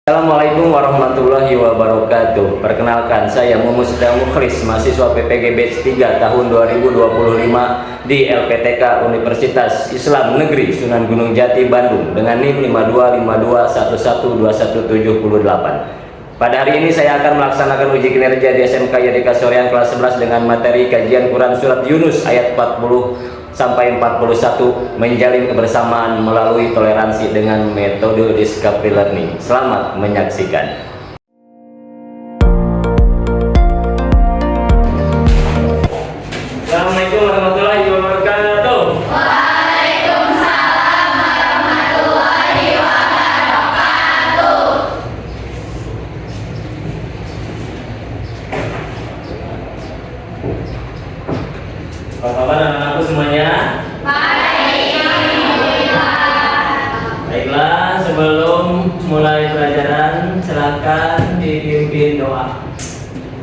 Assalamualaikum warahmatullahi wabarakatuh. Perkenalkan, saya Mumusda Mukhlis, mahasiswa PPG Batch 3 tahun 2025 di LPTK Universitas Islam Negeri Sunan Gunung Jati, Bandung dengan NIM 5252117178. Pada hari ini saya akan melaksanakan uji kinerja di SMK YDK Soreang kelas 11 dengan materi kajian Quran Surat Yunus ayat 40 sampai 41, menjalin kebersamaan melalui toleransi dengan metode discovery learning. Selamat menyaksikan. Assalamualaikum warahmatullahi wabarakatuh. Waalaikumsalam warahmatullahi wabarakatuh. Apa kabar anak-anakku semuanya? Baik, alhamdulillah. Baiklah, sebelum mulai pelajaran silakan dipimpin doa.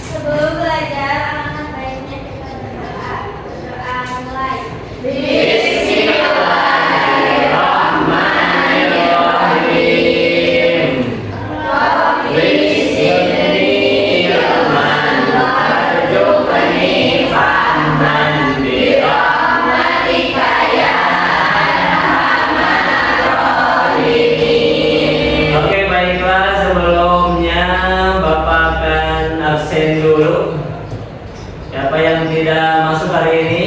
Sebelum belajar, alangkah baiknya kita berdoa. Berdoa mulai. Bismillahirrahmanirrahim. Rabbi zidni ilman warzuqni fahman bi rahmatika ya arhamar rahimin. Oke, baiklah, sebelumnya Bapak akan absen dulu. Siapa yang tidak masuk hari ini?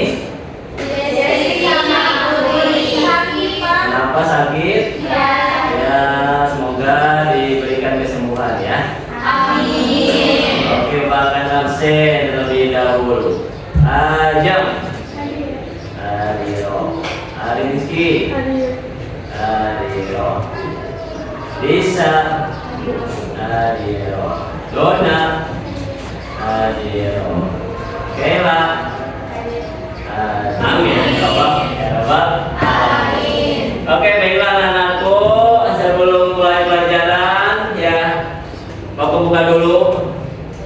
Jadi yang sakit, Pak. Kenapa sakit? Ya. Ya, semoga diberikan kesembuhan ya. Amin. Oke, Pak akan absen terlebih dahulu. Ajam, Adiro, Arinski, Adiro, Lisa, Adiro, Dona, Adiro, Kela, Amin. Bapak. Amin. Oke, baiklah anak-anakku, sebelum mulai pelajaran ya, Bapak buka dulu.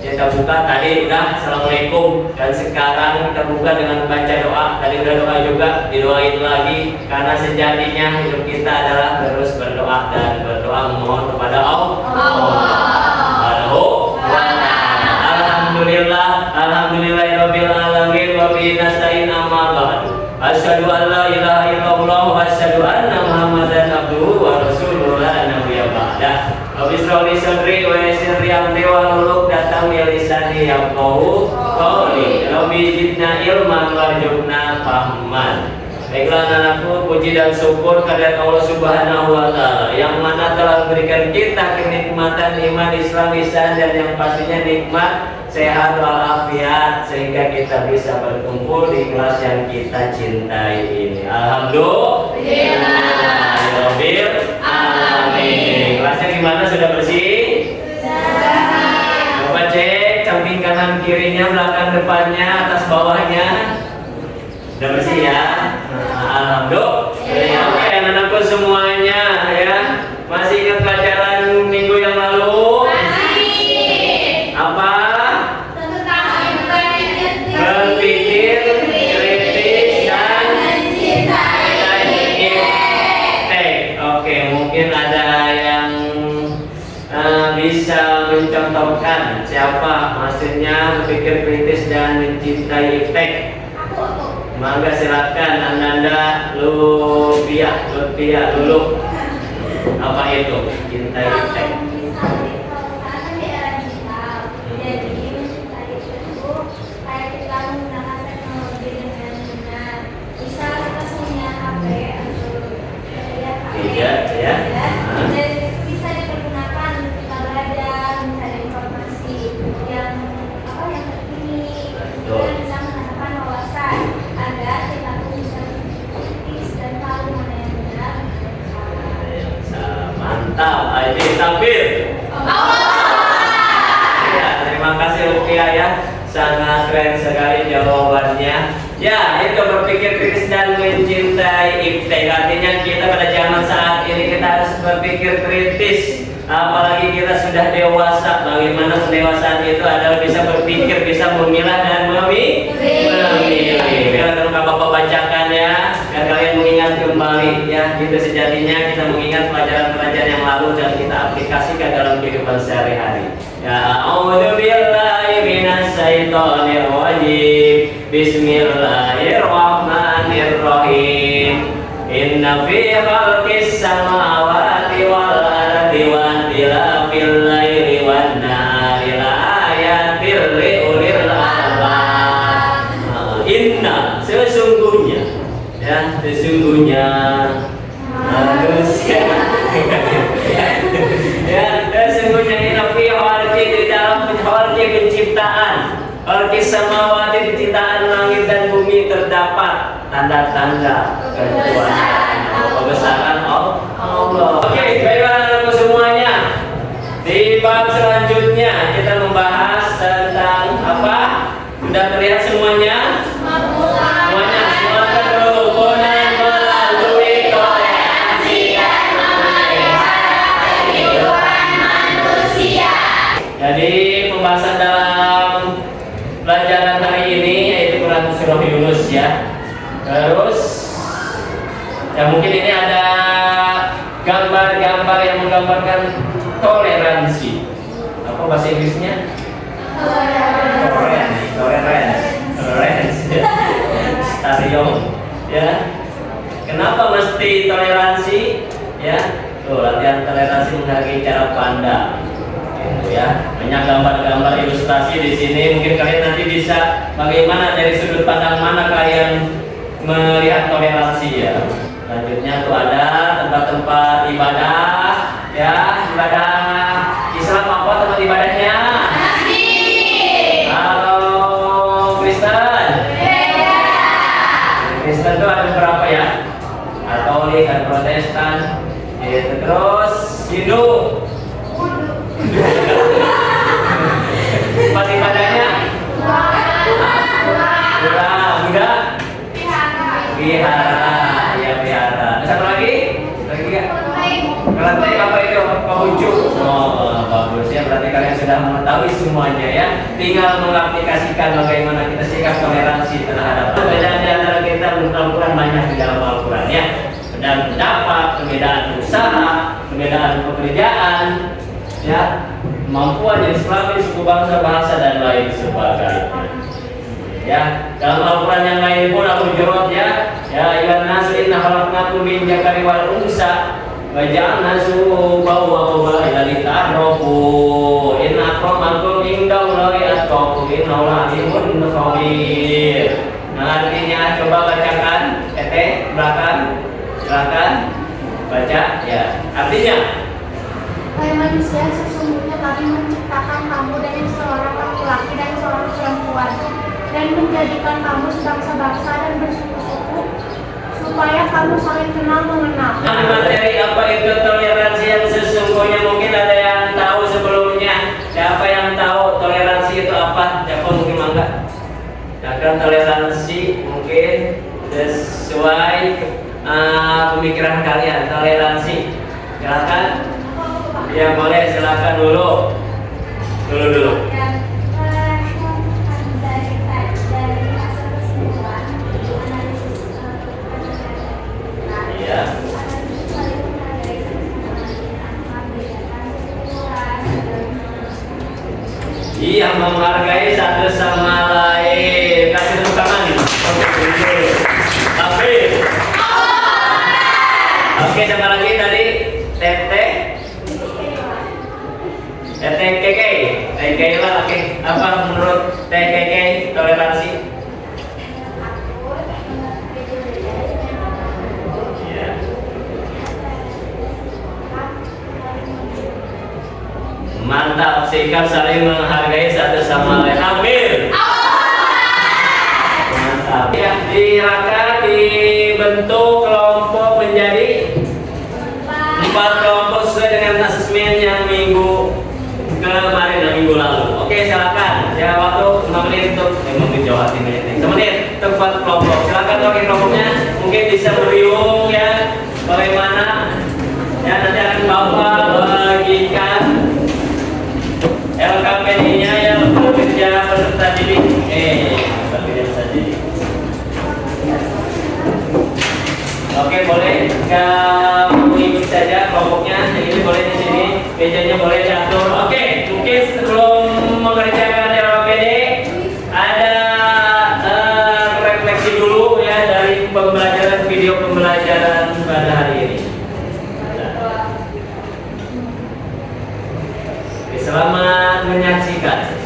Kita buka tadi udah Assalamualaikum, dan sekarang kita buka dengan baca doa. Tadi udah doa juga, didoain lagi karena sejatinya hidup kita adalah terus berdoa dan berdoa memohon kepada Allah. Subhanahu wa ta'ala. Alhamdulillah, alhamdulillahirabbil alamin wa bihi nasta'in amma ba'du. Asyhadu an la ilaha illallah wa asyhadu anna Muhammadan abduhu wa rasuluhu la nabiyya ba'dah. Rabbi shrah li sadri wa yassir li amri wahlul 'uqdatam min lisani yafqahu qawli. Rabbi zidna ilman warzuqna fahman. Baiklah anak-anakku, puji dan syukur kehadirat Allah Subhanahu wa taala yang mana telah memberikan kita kenikmatan iman, Islam, ihsan, dan yang pastinya nikmat sehat walafiat sehingga kita bisa berkumpul di kelas yang kita cintai ini. Alhamdulillahirabbil alamin. Kelasnya gimana? Sudah bersih? Coba cek samping kanan kirinya, belakang depannya, atas bawahnya. Sudah bersih ya? Alhamdulillah. Oke, anak-anakku semuanya ya. Masih ingat pelajaran minggu yang lalu? Masih. Apa? Tentang Berpikir kritis dan mencintai iptek. Oke, mungkin ada yang bisa mencontohkan siapa maksudnya berpikir kritis dan mencintai iptek. Mangga silakan Ananda, Lupia, Lulu. Apa itu? Cintai iptek. Tiga, ya. Bisa dipergunakan untuk kita belajar, mencari informasi yang terkini, Betul. dan bisa menanamkan wawasan agar kita pun bisa kritis dan tahu mana yang benar dan salah. Mantap, Aji takbir. Ya, terima kasih Rukia ya, sangat keren sekali jawabannya. Ya, itu berpikir kritis dan mencintai iptek. Artinya kita pada zaman saat ini kita harus berpikir kritis. Apalagi kita sudah dewasa. Bagaimana pendewasaan itu adalah bisa berpikir, bisa memilah dan memilih. Biar Bapak bacakan ya, biar kalian mengingat ingat kembali ya, itu sejatinya kita mengingat pelajaran-pelajaran yang lalu dan kita aplikasikan dalam kehidupan sehari-hari. Ya, a'udzubillahi minasyaitonir rajim. Bismillahirrahmanirrahim. Inna fi khalqis samawati wal ardi wa ikhtilafil laili wan nahari laayatil liulil albab. Inna, sesungguhnya ya, sesungguhnya manusia ya, sesungguhnya inna fi khalqi, di dalam khalqi penciptaan, khalqi samawati penciptaan langit dan bumi terdapat tanda-tanda kebesaran Allah. Oke, baiklah anak-anakku semuanya. Di bab selanjutnya kita membahas tentang apa? Sudah terlihat semuanya? Semuanya, semuanya kerukunan melalui toleransi dan memelihara kehidupan manusia. Jadi pembahasan dalam pelajaran hari ini yaitu Quran Surah Yunus ya. Terus ya mungkin ini ada gambar-gambar yang menggambarkan toleransi. Apa bahasa Inggrisnya? Toleransi. Stadium. Ya. Kenapa mesti toleransi? Ya. Tuh, latihan toleransi menghargai cara pandang. Gitu ya. Banyak gambar-gambar ilustrasi di sini. Mungkin kalian nanti bisa bagaimana dari sudut pandang mana kalian melihat toleransi ya. Selanjutnya tuh ada tempat-tempat ibadah ya, ibadah Islam apa tempat ibadahnya? Kalau Kristen? Kristen tuh ada berapa ya? Katolik, ada Protestan, gitu. Terus Hindu. Tempat ibadahnya? Buddha? Wihara, ya wihara. Satu lagi? Lagi nggak? Kelenteng apa itu? Pahucu. Oh, bagus ya. Berarti kalian sudah mengetahui semuanya ya. Tinggal mengaplikasikan bagaimana kita sikap toleransi terhadap perbedaan di antara kita menurut Al-Quran banyak di dalam Al-Quran ya. Perbedaan pendapat, perbedaan usaha, perbedaan pekerjaan, ya, kemampuan jenis kelamin, suku bangsa, bahasa dan lain sebagainya. Ya, dalam Al-Quran yang lain pun Al-Hujurat ya, ya ayyuhan nasu inna khalaqnakum min dzakari wal unsa wa ja'alna syu'uban wa qabaila lita'arafu inna akramakum indallahi atqakum innallaha alimun khabir. Nah, artinya coba bacakan, belakang, silakan baca ya. Artinya, Hai manusia, sesungguhnya kami menciptakan kamu dari seorang laki-laki dan seorang perempuan, dan menjadikan kamu sebangsa-bangsa dan bersuku-suku supaya kamu saling kenal mengenal. Nah, materi apa itu toleransi yang sesungguhnya mungkin ada yang tahu sebelumnya? Siapa yang tahu toleransi itu apa? Siapa mungkin mangga? Nah, toleransi mungkin sesuai pemikiran kalian. Toleransi, silakan. Ya boleh, silakan dulu. Dulu. Iya, menghargai satu sama lain. Kasih tepuk tangan. Oke, siapa lagi tadi? TKK lah. Oke, apa menurut TKK toleransi? Ya. Mantap, sikap saling menghargai satu sama lain. Amin. Mantap. Ya, di Raka dibentuk kelompok menjadi 4 kelompok sesuai dengan asesmen yang minggu kemarin dan minggu lalu. Oke, silakan. Ya, waktu 5 menit untuk menit Jawa Timur. 5 menit untuk 4 kelompok. Silakan bagi kelompoknya. Mungkin bisa beriung ya. Bagaimana? Ya, nanti akan Bapak bagikan LKPD-nya yang bekerja peserta didik. Bekerja peserta didik. Oke, mengerjakan ROPD, ada refleksi dulu ya dari pembelajaran video pembelajaran pada hari ini. Oke, selamat menyaksikan.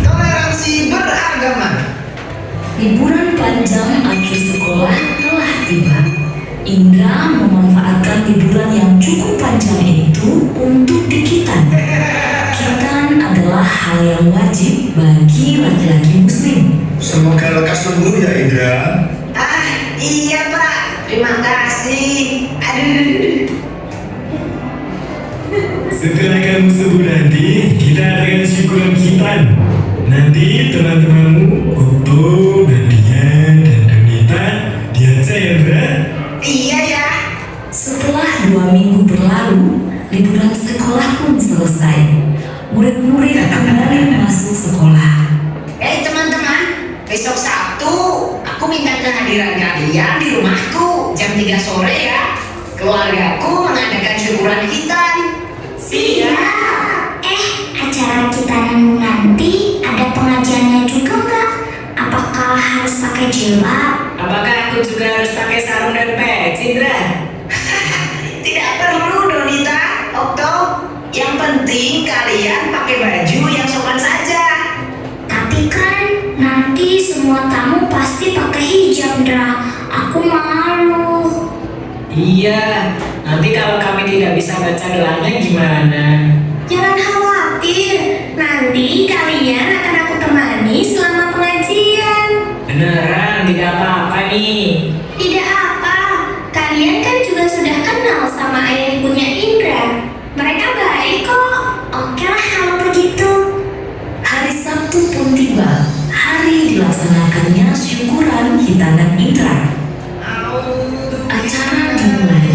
Toleransi beragama. Liburan panjang akhir sekolah telah tiba. Indra memanfaatkan liburan yang cukup panjang itu untuk dikitan. Kitan adalah hal yang wajib bagi laki-laki muslim. Semoga lekas sembuh ya Indra. Iya Pak, terima kasih. Aduh. Setelah kamu sembuh nanti, kita adakan syukuran khitan. Nanti teman-temanmu, Otto, Nadia, dan Donita diajak ya, Indra? Iya ya. Setelah 2 minggu berlalu, liburan sekolah pun selesai. Murid-murid kembali masuk sekolah. Teman-teman, besok Sabtu aku minta kehadiran kalian di rumahku jam 3 sore ya. Keluargaku mengadakan syukuran khitan. Siap. Acara kitanan nanti ada pengajiannya juga nggak? Apakah harus pakai jilbab? Apakah aku juga harus pakai sarung dan peci, Indra? Tidak perlu, Donita, Okto. Yang penting kalian pakai baju yang sopan saja. Tapi kan nanti semua tamu pasti pakai hijab, Dra. Aku malu. Iya, nanti kalau kami tidak bisa baca doanya gimana? Jangan khawatir, nanti kalian akan aku temani selama pengajian. Beneran, tidak apa-apa nih. Tidak apa, kalian kan juga sudah kenal sama ayah ibunya Indra. Mereka baik kok. Oke lah kalau begitu. Hari Sabtu pun tiba. Hari dilaksanakannya syukuran khitanan Indra. Acara dimulai.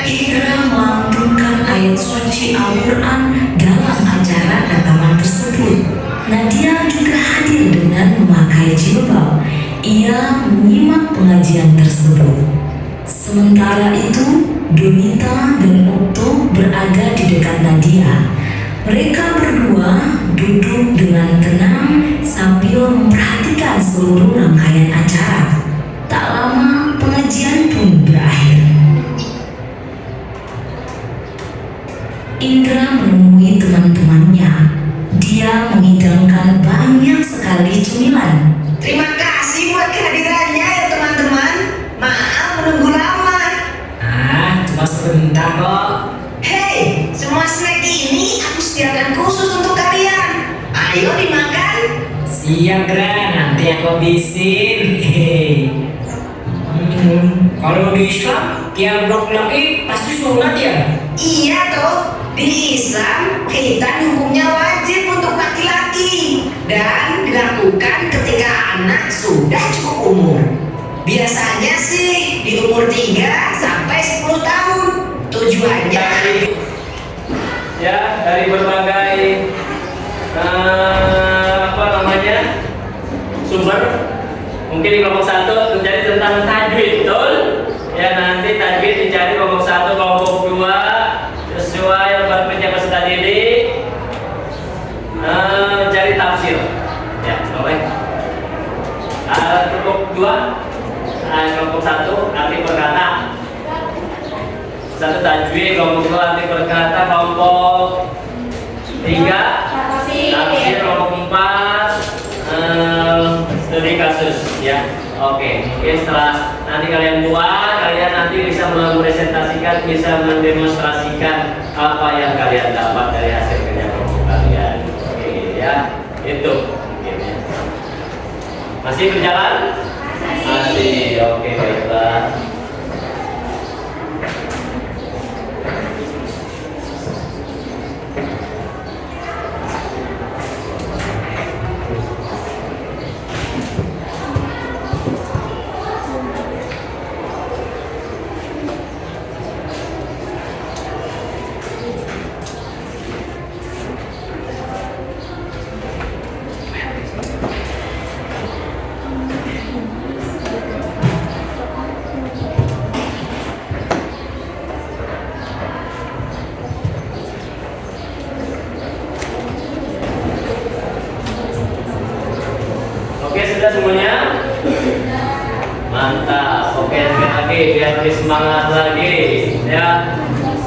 Indra melantunkan ayat suci Al-Quran dalam acara rekaman tersebut. Nadia juga hadir dengan memakai jilbab. Ia menyimak pengajian tersebut. Sementara itu, Donita dan Otto berada di dekat Nadia. Mereka berdua duduk dengan tenang sambil memperhatikan seluruh rangkaian acara. Tak lama pengajian pun berakhir. Indra menemui teman-temannya. Dia menghidangkan banyak sekali cemilan. Terima kasih buat kehadirannya ya teman-teman. Maaf menunggu lama. Cuma sebentar kok. Hei, semua snack ini aku sediakan khusus untuk kalian. Ayo dimakan. Siap, Gra. Nanti aku habisin. Kalau di Islam, tiap laki pasti sholat ya? Iya toh. Di Islam, khitan hukumnya wajib untuk laki-laki dan dilakukan ketika anak sudah cukup umur. Biasanya sih di umur 3 sampai 10 tahun. Tujuannya Ya, dari berbagai sumber. Mungkin di kelompok 1 menjadi tentang tajwid, betul? Ya, nanti tajwid dicari kelompok 1, kelompok 2 sesuai lembar penjelasan Ustaz Didi. Cari tafsir. Ya, oke. Kelompok 2, kelompok 1 arti perkata. 1 tajwid, kelompok 2 arti perkata, kelompok 3 tafsir, kelompok 4 studi kasus ya. Oke, mungkin setelah nanti kalian buat, kalian nanti bisa mempresentasikan, bisa mendemonstrasikan apa yang kalian dapat dari hasil kerja kelompok kalian. Oke ya, itu mungkin ya. Masih berjalan? Masih. Oke, baiklah. sudah semuanya? Mantap. Oke, sekali lagi biar lebih semangat lagi, ya.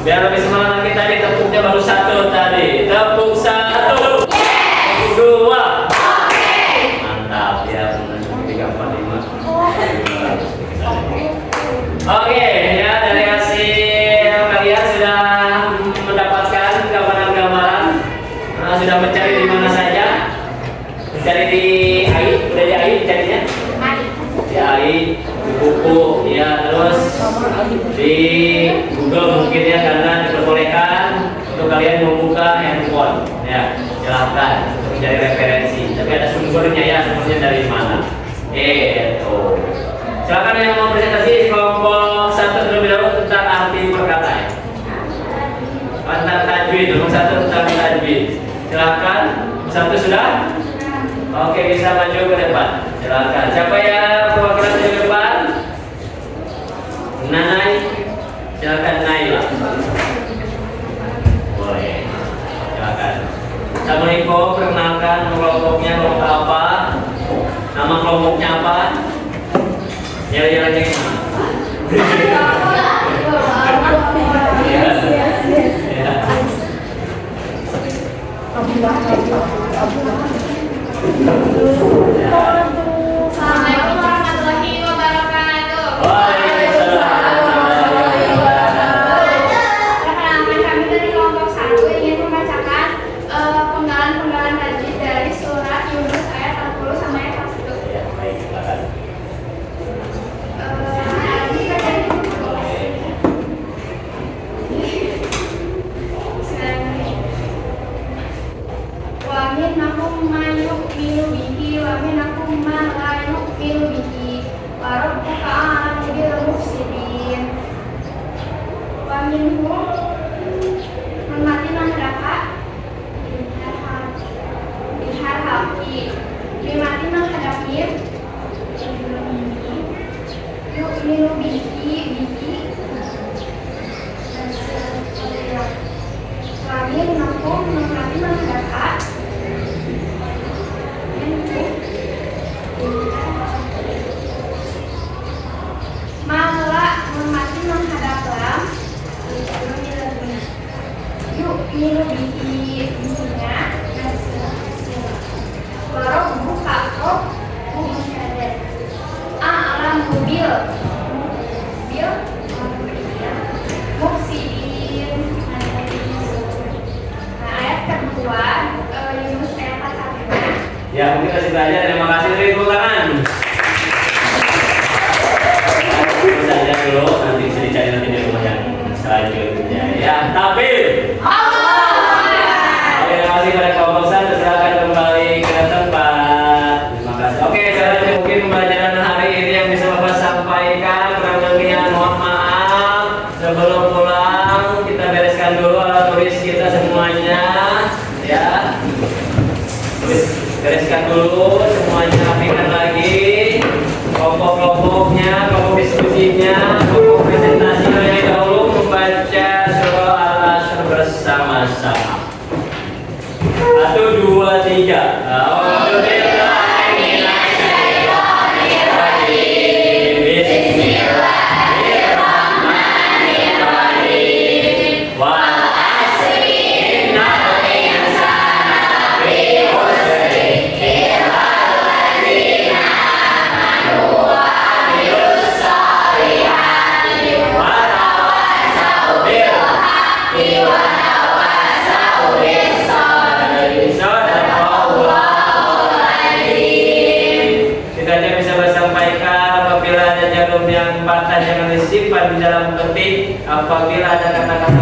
Biar lebih semangat lagi tadi tepuknya baru satu tadi. Tepuk satu. Tepuk dua. Mantap ya, 3, 4, 5. Oke, ya dari hasil kalian sudah mendapatkan gambaran-gambaran, sudah mencari di mana saja. Mencari di AI, udah di AI carinya? Di AI, di buku, ya terus di Google mungkin ya, karena diperbolehkan untuk kalian membuka handphone, ya silahkan untuk mencari referensi. Tapi ada sumbernya ya, sumbernya dari mana? Itu. Silakan yang mau presentasi kelompok 1 terlebih dahulu tentang arti perkataan. Tentang tajwid, kelompok 1 tentang tajwid. Silakan, 1 sudah? Oke, bisa maju ke depan. Silakan. Siapa yang perwakilan di depan? Nanai. Silakan Naila. Boleh. Silakan. Assalamualaikum. Perkenalkan kelompoknya kelompok apa? Nama kelompoknya apa? Ya lagi. Assalamualaikum warahmatullahi wabarakatuh. Perkenalkan, kami dari kelompok 1 ingin membacakan penggalan-penggalan tajwid dari surat Yunus ayat 40 sampai ayat 41. Ya, baik, silakan. Wa minhum man yu'minu bihi wa minhum man la yu'minu bihi wa rabbuka a'lamu bil mufsidin. Wa minhum man mati mahdaka bihar haqi bimati mahdaki yu'minu bihi wa minhum man mati mahdaka malah memati menghadaplah yuk minum bihinya warok buka kok alam mobil mufsidin. Nah, ayat kedua Yunus ayat 41. Ya, mungkin kasih belajar. Terima kasih. Tepuk tangan. Itu saja dulu. Nanti bisa dicari nanti di rumah yang selanjutnya. Ya, takbir. Oke, terima kasih pada kelompok 1. Silakan kembali ke tempat. Terima kasih. Oke, selanjutnya mungkin pembelajaran hari ini yang bisa Bapak sampaikan. Kurang lebihnya mohon maaf. Sebelum pulang kita bereskan dulu alat tulis kita semuanya. Ya. Bereskan dulu semuanya, rapikan lagi kelompok-kelompoknya, kelompok diskusinya, kelompok presentasinya. Dahulu membaca surah Al-Asr bersama-sama. 1, 2, 3. Yang patah jangan disimpan di dalam petik. Apabila ada kata-kata